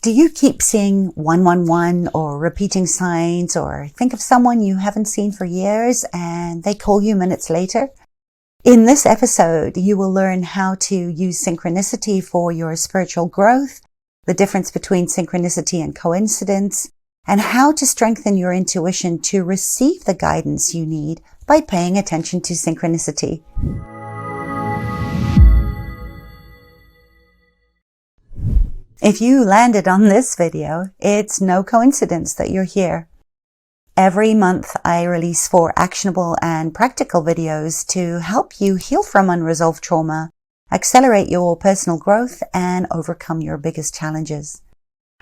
Do you keep seeing 111 or repeating signs, or think of someone you haven't seen for years and they call you minutes later? In this episode, you will learn how to use synchronicity for your spiritual growth, the difference between synchronicity and coincidence, and how to strengthen your intuition to receive the guidance you need by paying attention to synchronicity. If you landed on this video, it's no coincidence that you're here. Every month I release 4 actionable and practical videos to help you heal from unresolved trauma, accelerate your personal growth, and overcome your biggest challenges.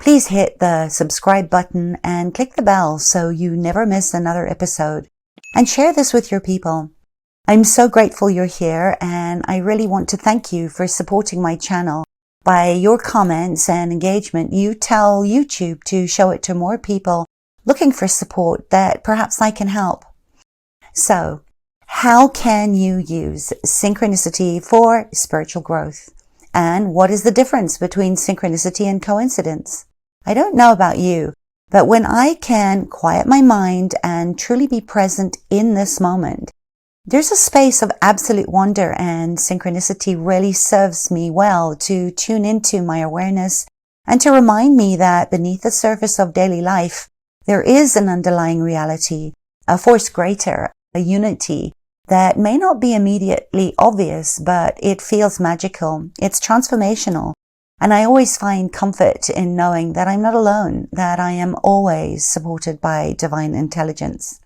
Please hit the subscribe button and click the bell so you never miss another episode, and share this with your people. I'm so grateful you're here, and I really want to thank you for supporting my channel. By your comments and engagement, you tell YouTube to show it to more people looking for support that perhaps I can help. So, how can you use synchronicity for spiritual growth? And what is the difference between synchronicity and coincidence? I don't know about you, but when I can quiet my mind and truly be present in this moment, there's a space of absolute wonder, and synchronicity really serves me well to tune into my awareness and to remind me that beneath the surface of daily life, there is an underlying reality, a force greater, a unity that may not be immediately obvious, but it feels magical. It's transformational. And I always find comfort in knowing that I'm not alone, that I am always supported by divine intelligence.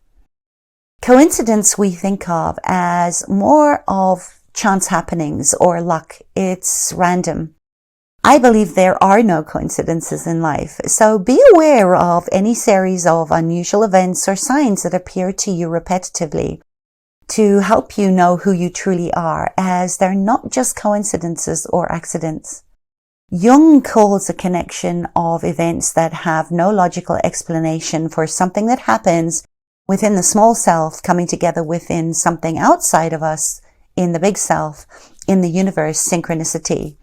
Coincidence we think of as more of chance happenings or luck. It's random. I believe there are no coincidences in life, so be aware of any series of unusual events or signs that appear to you repetitively to help you know who you truly are, as they're not just coincidences or accidents. Jung calls a connection of events that have no logical explanation for something that happens within the small self coming together within something outside of us in the big self, in the universe, synchronicity.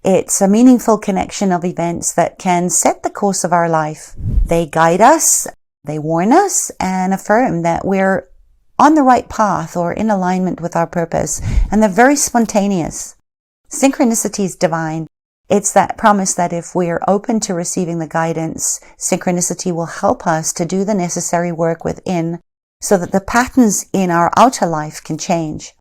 It's a meaningful connection of events that can set the course of our life. They guide us, they warn us, and affirm that we're on the right path or in alignment with our purpose, and they're very spontaneous. Synchronicity is divine. It's that promise that if we're open to receiving the guidance, synchronicity will help us to do the necessary work within so that the patterns in our outer life can change.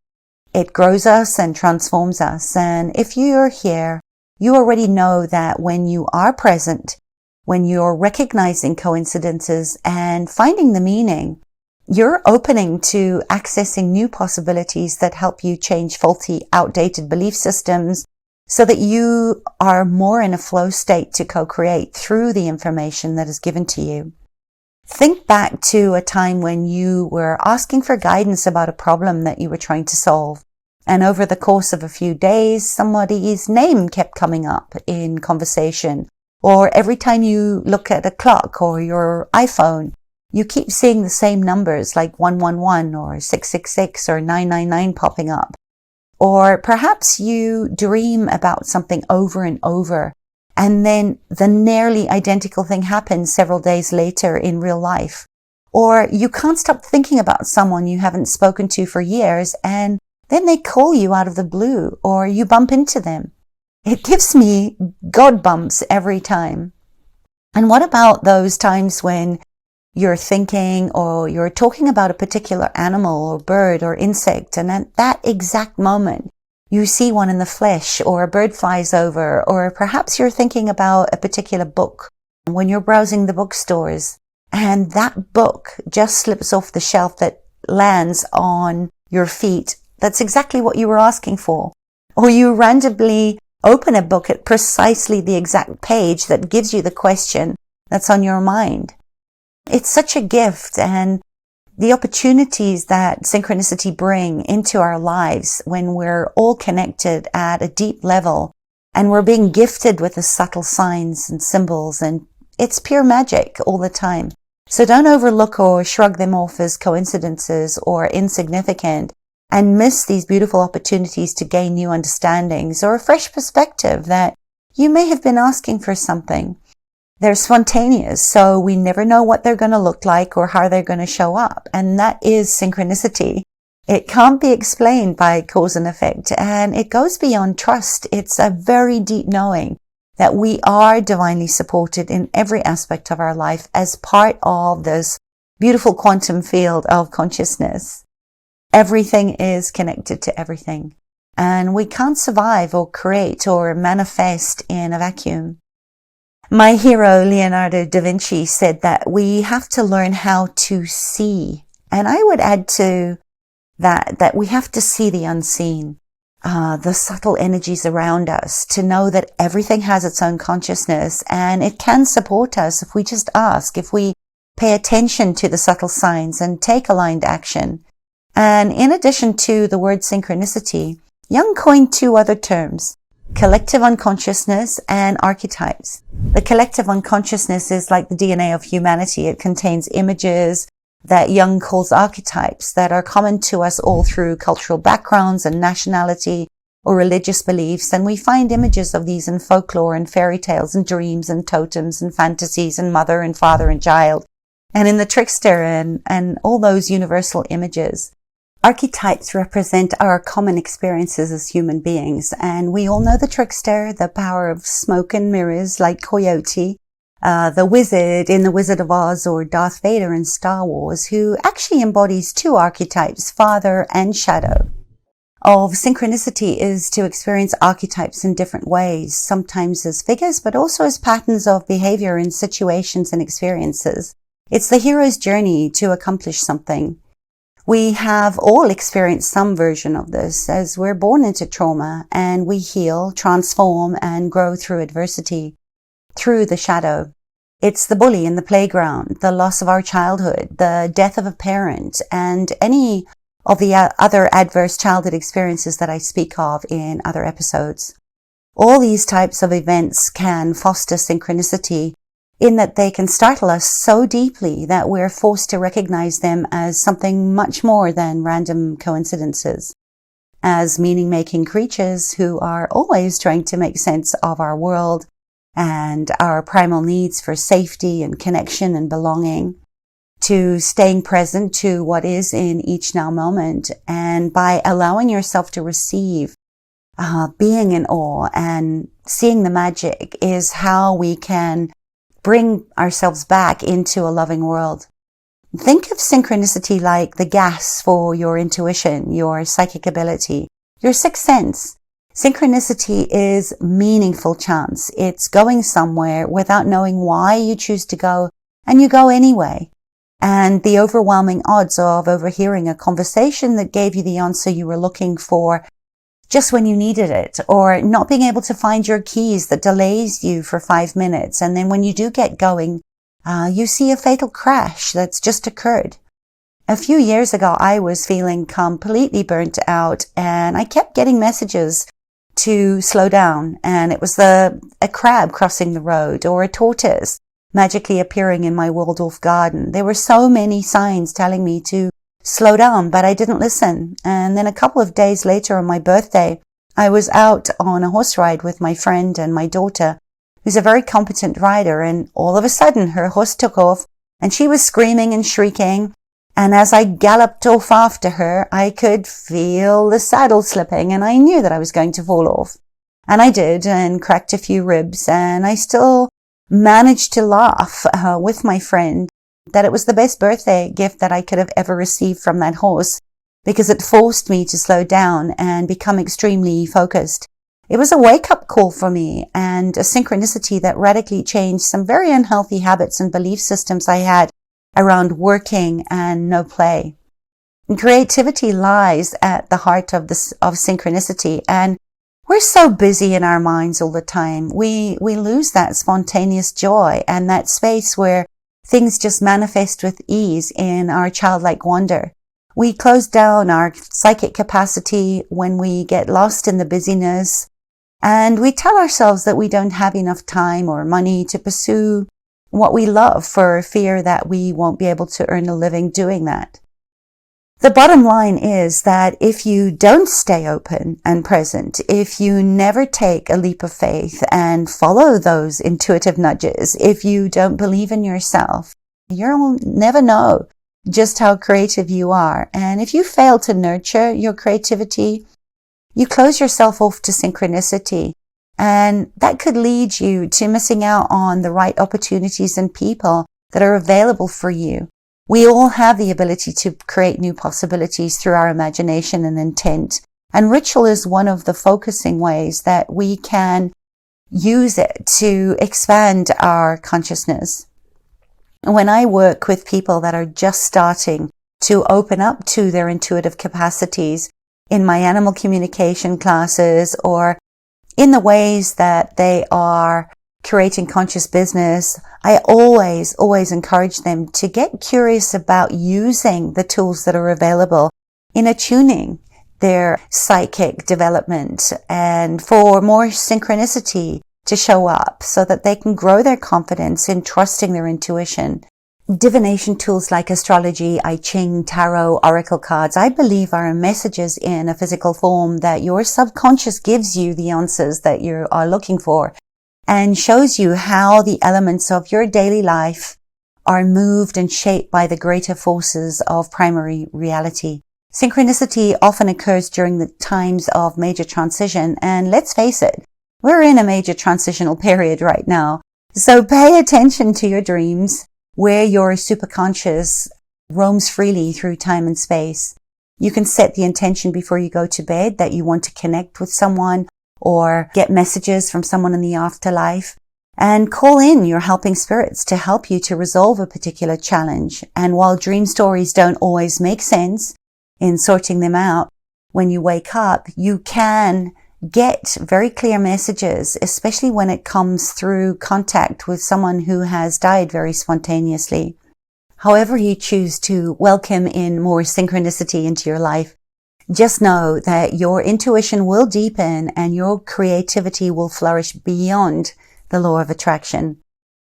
It grows us and transforms us. And if you're here, you already know that when you are present, when you're recognizing coincidences and finding the meaning, you're opening to accessing new possibilities that help you change faulty, outdated belief systems, so that you are more in a flow state to co-create through the information that is given to you. Think back to a time when you were asking for guidance about a problem that you were trying to solve. And over the course of a few days, somebody's name kept coming up in conversation. Or every time you look at a clock or your iPhone, you keep seeing the same numbers like 111 or 666 or 999 popping up. Or perhaps you dream about something over and over, and then the nearly identical thing happens several days later in real life. Or you can't stop thinking about someone you haven't spoken to for years, and then they call you out of the blue, or you bump into them. It gives me God bumps every time. And what about those times when you're thinking or you're talking about a particular animal or bird or insect, and at that exact moment you see one in the flesh, or a bird flies over, or perhaps you're thinking about a particular book when you're browsing the bookstores and that book just slips off the shelf that lands on your feet. That's exactly what you were asking for. Or you randomly open a book at precisely the exact page that gives you the question that's on your mind. It's such a gift, and the opportunities that synchronicity bring into our lives when we're all connected at a deep level and we're being gifted with the subtle signs and symbols, and it's pure magic all the time. So don't overlook or shrug them off as coincidences or insignificant and miss these beautiful opportunities to gain new understandings or a fresh perspective that you may have been asking for something. They're spontaneous, so we never know what they're going to look like or how they're going to show up. And that is synchronicity. It can't be explained by cause and effect, and it goes beyond trust. It's a very deep knowing that we are divinely supported in every aspect of our life as part of this beautiful quantum field of consciousness. Everything is connected to everything, and we can't survive or create or manifest in a vacuum. My hero, Leonardo da Vinci, said that we have to learn how to see. And I would add to that we have to see the unseen, the subtle energies around us, to know that everything has its own consciousness and it can support us if we just ask, if we pay attention to the subtle signs and take aligned action. And in addition to the word synchronicity, Jung coined two other terms: collective unconsciousness and archetypes. The collective unconsciousness is like the DNA of humanity. It contains images that Jung calls archetypes that are common to us all through cultural backgrounds and nationality or religious beliefs. And we find images of these in folklore and fairy tales and dreams and totems and fantasies and mother and father and child, and in the trickster and all those universal images. Archetypes represent our common experiences as human beings, and we all know the trickster, the power of smoke and mirrors like Coyote, the wizard in The Wizard of Oz, or Darth Vader in Star Wars, who actually embodies two archetypes, father and shadow. Of synchronicity is to experience archetypes in different ways, sometimes as figures, but also as patterns of behavior in situations and experiences. It's the hero's journey to accomplish something. We have all experienced some version of this as we're born into trauma, and we heal, transform, and grow through adversity, through the shadow. It's the bully in the playground, the loss of our childhood, the death of a parent, and any of the other adverse childhood experiences that I speak of in other episodes. All these types of events can foster synchronicity, in that they can startle us so deeply that we're forced to recognize them as something much more than random coincidences, as meaning-making creatures who are always trying to make sense of our world and our primal needs for safety and connection and belonging, to staying present to what is in each now moment. And by allowing yourself to receive, being in awe and seeing the magic is how we can bring ourselves back into a loving world. Think of synchronicity like the gas for your intuition, your psychic ability, your sixth sense. Synchronicity is meaningful chance. It's going somewhere without knowing why you choose to go, and you go anyway. And the overwhelming odds of overhearing a conversation that gave you the answer you were looking for just when you needed it, or not being able to find your keys that delays you for 5 minutes. And then when you do get going, you see a fatal crash that's just occurred. A few years ago, I was feeling completely burnt out, and I kept getting messages to slow down. And it was a crab crossing the road, or a tortoise magically appearing in my Waldorf garden. There were so many signs telling me to slow down, but I didn't listen. And then a couple of days later on my birthday, I was out on a horse ride with my friend and my daughter, who's a very competent rider, and all of a sudden her horse took off and she was screaming and shrieking. And as I galloped off after her, I could feel the saddle slipping, and I knew that I was going to fall off. And I did, and cracked a few ribs, and I still managed to laugh with my friend that it was the best birthday gift that I could have ever received from that horse, because it forced me to slow down and become extremely focused. It was a wake-up call for me, and a synchronicity that radically changed some very unhealthy habits and belief systems I had around working and no play. And creativity lies at the heart of synchronicity, and we're so busy in our minds all the time. We lose that spontaneous joy and that space where things just manifest with ease in our childlike wonder. We close down our psychic capacity when we get lost in the busyness, and we tell ourselves that we don't have enough time or money to pursue what we love for fear that we won't be able to earn a living doing that. The bottom line is that if you don't stay open and present, if you never take a leap of faith and follow those intuitive nudges, if you don't believe in yourself, you'll never know just how creative you are. And if you fail to nurture your creativity, you close yourself off to synchronicity. And that could lead you to missing out on the right opportunities and people that are available for you. We all have the ability to create new possibilities through our imagination and intent. And ritual is one of the focusing ways that we can use it to expand our consciousness. When I work with people that are just starting to open up to their intuitive capacities in my animal communication classes or in the ways that they are creating conscious business, I always encourage them to get curious about using the tools that are available in attuning their psychic development and for more synchronicity to show up so that they can grow their confidence in trusting their intuition. Divination tools like astrology, I Ching, tarot, oracle cards, I believe are messages in a physical form that your subconscious gives you the answers that you are looking for and shows you how the elements of your daily life are moved and shaped by the greater forces of primary reality. Synchronicity often occurs during the times of major transition, and let's face it, we're in a major transitional period right now. So pay attention to your dreams, where your superconscious roams freely through time and space. You can set the intention before you go to bed that you want to connect with someone or get messages from someone in the afterlife, and call in your helping spirits to help you to resolve a particular challenge. And while dream stories don't always make sense in sorting them out, when you wake up, you can get very clear messages, especially when it comes through contact with someone who has died very spontaneously. However you choose to welcome in more synchronicity into your life, just know that your intuition will deepen and your creativity will flourish beyond the law of attraction.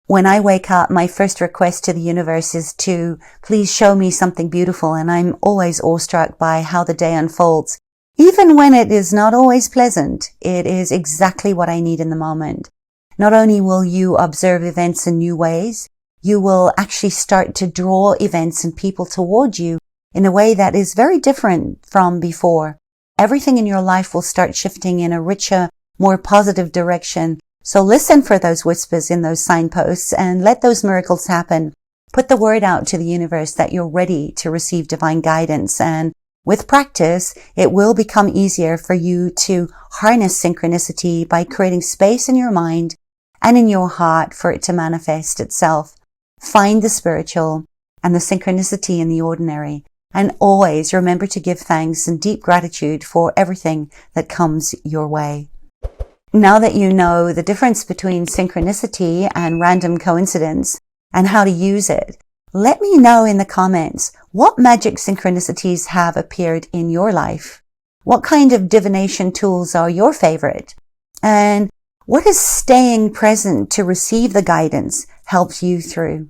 When I wake up, my first request to the universe is to please show me something beautiful, and I'm always awestruck by how the day unfolds. Even when it is not always pleasant, it is exactly what I need in the moment. Not only will you observe events in new ways, you will actually start to draw events and people toward you in a way that is very different from before. Everything in your life will start shifting in a richer, more positive direction. So listen for those whispers in those signposts and let those miracles happen. Put the word out to the universe that you're ready to receive divine guidance, and with practice, it will become easier for you to harness synchronicity by creating space in your mind and in your heart for it to manifest itself. Find the spiritual and the synchronicity in the ordinary. And always remember to give thanks and deep gratitude for everything that comes your way. Now that you know the difference between synchronicity and random coincidence and how to use it, let me know in the comments what magic synchronicities have appeared in your life. What kind of divination tools are your favorite? And what is staying present to receive the guidance helps you through?